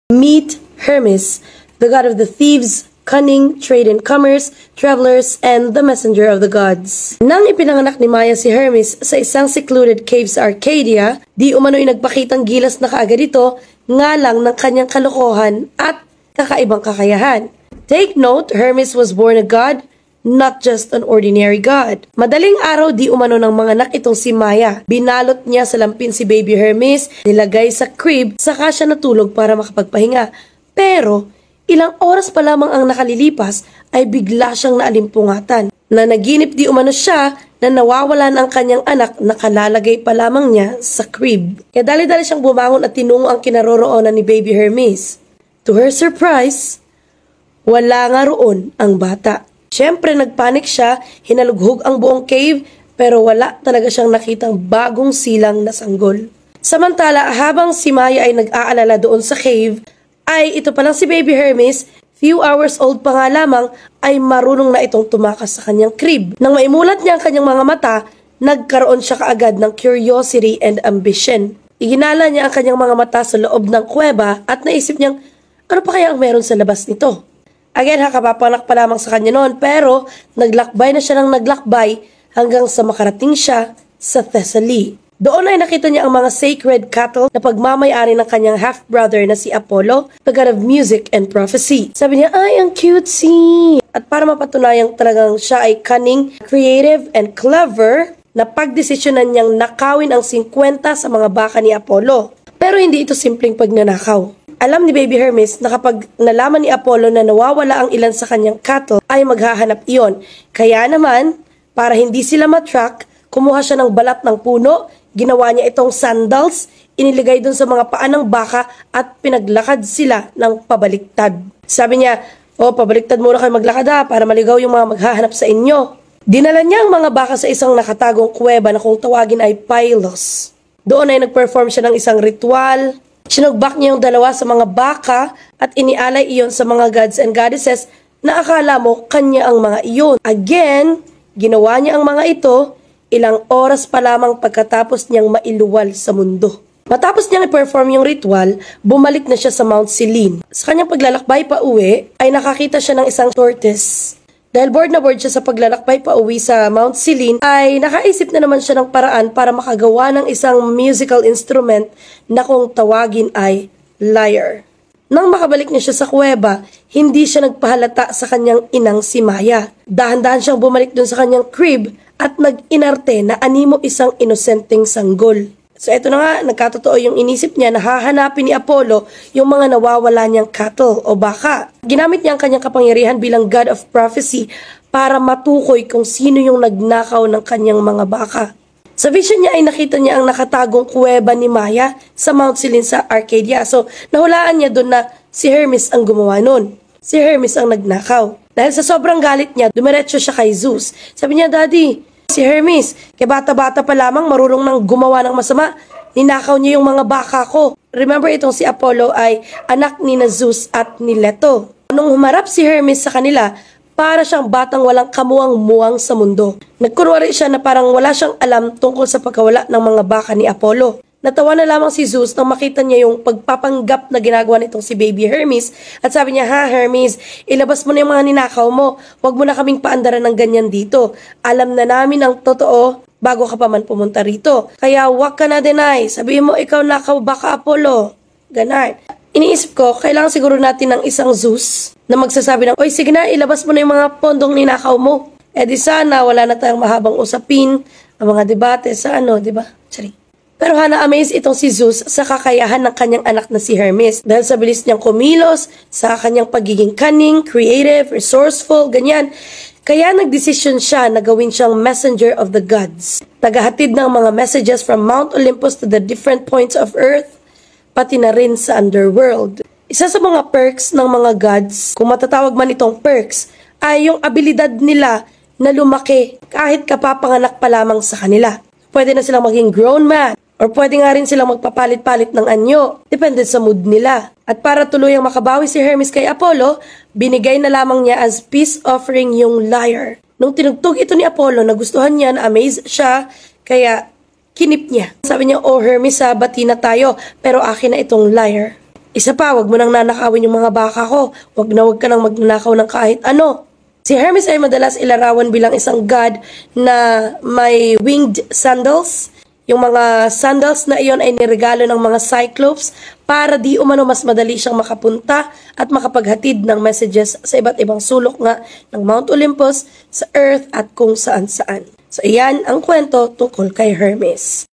Meet Hermes, the god of the thieves, cunning, trade and commerce, travelers, and the messenger of the gods. Nang ipinanganak ni Maya si Hermes sa isang secluded cave sa Arcadia, di umano'y nagpakitang gilas na kaagad ito, nga lang ng kanyang kalokohan at kakaibang kakayahan. Take note, Hermes was born a god, not just an ordinary god. Madaling araw di umano ng mga anak itong si Maya. Binalot niya sa lampin si baby Hermes, nilagay sa crib, saka siya natulog para makapagpahinga. Pero, ilang oras pa lamang ang nakalilipas ay bigla siyang naalimpungatan. Nanaginip di umano siya na nawawalan ang kanyang anak na kalalagay pa lamang niya sa crib. Kaya dali-dali siyang bumangon at tinungo ang kinaroroonan ni baby Hermes. To her surprise, wala nga roon ang bata. Siyempre nagpanik siya, hinalughog ang buong cave pero wala talaga siyang nakitang bagong silang na sanggol. Samantala habang si Maya ay nag-aalala doon sa cave, ay ito palang si baby Hermes, few hours old pa nga lamang, ay marunong na itong tumakas sa kanyang crib. Nang maimulat niya ang kanyang mga mata, nagkaroon siya kaagad ng curiosity and ambition. Iginala niya ang kanyang mga mata sa loob ng kuweba at naisip niyang, ano pa kaya ang meron sa labas nito? Again, kapapanak pa lamang sa kanya noon, pero naglakbay na siya ng naglakbay hanggang sa makarating siya sa Thessaly. Doon ay nakita niya ang mga sacred cattle na pagmamayari ng kanyang half-brother na si Apollo, the god of music and prophecy. Sabi niya, ay, ang cutesy! At para mapatunayang talagang siya ay cunning, creative, and clever, na pagdesisyonan niyang nakawin ang 50 sa mga baka ni Apollo. Pero hindi ito simpleng pagnanakaw. Alam ni baby Hermes na kapag nalaman ni Apollo na nawawala ang ilan sa kanyang cattle, ay maghahanap iyon. Kaya naman, para hindi sila matrack, kumuha siya ng balat ng puno, ginawa niya itong sandals, iniligay dun sa mga paa ng baka at pinaglakad sila ng pabaliktad. Sabi niya, pabaliktad muna kayo maglakad para maligaw yung mga maghahanap sa inyo. Dinala niya ang mga baka sa isang nakatagong kuweba na kung tawagin ay Pylos. Doon ay nag-perform siya ng isang ritual. Sinugbak niya yung dalawa sa mga baka at inialay iyon sa mga gods and goddesses na akala mo kanya ang mga iyon. Again, ginawa niya ang mga ito ilang oras pa lamang pagkatapos niyang mailuwal sa mundo. Matapos niyang i-perform yung ritual, bumalik na siya sa Mount Selene. Sa kanyang paglalakbay pa uwi, ay nakakita siya ng isang tortoise. Dahil bored na bored siya sa paglalakbay pa uwi sa Mount Selene, ay nakaisip na naman siya ng paraan para makagawa ng isang musical instrument na kung tawagin ay lyre. Nang makabalik niya siya sa kuweba, hindi siya nagpahalata sa kanyang inang si Maya. Dahan-dahan siyang bumalik dun sa kanyang crib at nag-inarte na animo isang inosenteng sanggol. So eto na nga, nagkatotoo yung inisip niya na hahanapin ni Apollo yung mga nawawala niyang cattle o baka. Ginamit niya ang kanyang kapangyarihan bilang god of prophecy para matukoy kung sino yung nagnakaw ng kanyang mga baka. Sa vision niya ay nakita niya ang nakatagong kuweba ni Maya sa Mount Selene sa Arcadia. So nahulaan niya doon na si Hermes ang gumawa nun. Si Hermes ang nagnakaw. Dahil sa sobrang galit niya, dumiretso siya kay Zeus. Sabi niya, Daddy, si Hermes, kaya bata-bata pa lamang marunong nang gumawa ng masama. Ninakaw niya yung mga baka ko. Remember itong si Apollo ay anak ni Zeus at ni Leto. Nung humarap si Hermes sa kanila, para siyang batang walang kamuwang-muwang sa mundo. Nagkunwari siya na parang wala siyang alam tungkol sa pagkawala ng mga baka ni Apollo. Natawa na lamang si Zeus nang makita niya yung pagpapanggap na ginagawa nitong si baby Hermes at sabi niya, ha Hermes, ilabas mo na yung mga ninakaw mo. Huwag mo na kaming paandaran ng ganyan dito. Alam na namin ang totoo bago ka pa man pumunta rito. Kaya huwag ka na deny. Sabihin mo ikaw nakaw baka Apollo. Ganon. Iniisip ko, kailangan siguro natin ng isang Zeus na magsasabi ng, oy sige na, ilabas mo na yung mga pondong ninakaw mo. Eh di sana, wala na tayong mahabang usapin, ang mga debate sa diba? Sorry. Pero na-amaze itong si Zeus sa kakayahan ng kanyang anak na si Hermes dahil sa bilis niyang kumilos, sa kanyang pagiging cunning, creative, resourceful, ganyan. Kaya nagdesisyon siya na gawin siyang messenger of the gods. Tagahatid ng mga messages from Mount Olympus to the different points of earth, pati na rin sa underworld. Isa sa mga perks ng mga gods, kung matatawag man itong perks, ay yung abilidad nila na lumaki kahit kapapanganak pa lamang sa kanila. Pwede na silang maging grown man, or pwede nga rin silang magpapalit-palit ng anyo, depende sa mood nila. At para tuluyang makabawi si Hermes kay Apollo, binigay na lamang niya as peace offering yung lyre. Nung tinugtog ito ni Apollo, nagustuhan niya, na-amaze siya, kaya kinip niya. Sabi niya, oh Hermes, bati na tayo, pero akin na itong lyre. Isa pa, wag mo nang nanakawin yung mga baka ko. Wag ka nang magnanakaw ng kahit ano. Si Hermes ay madalas ilarawan bilang isang god na may winged sandals. Yung mga sandals na iyon ay niregalo ng mga Cyclops para di umano mas madali siyang makapunta at makapaghatid ng messages sa iba't ibang sulok nga ng Mount Olympus, sa Earth at kung saan-saan. So iyan ang kwento tungkol kay Hermes.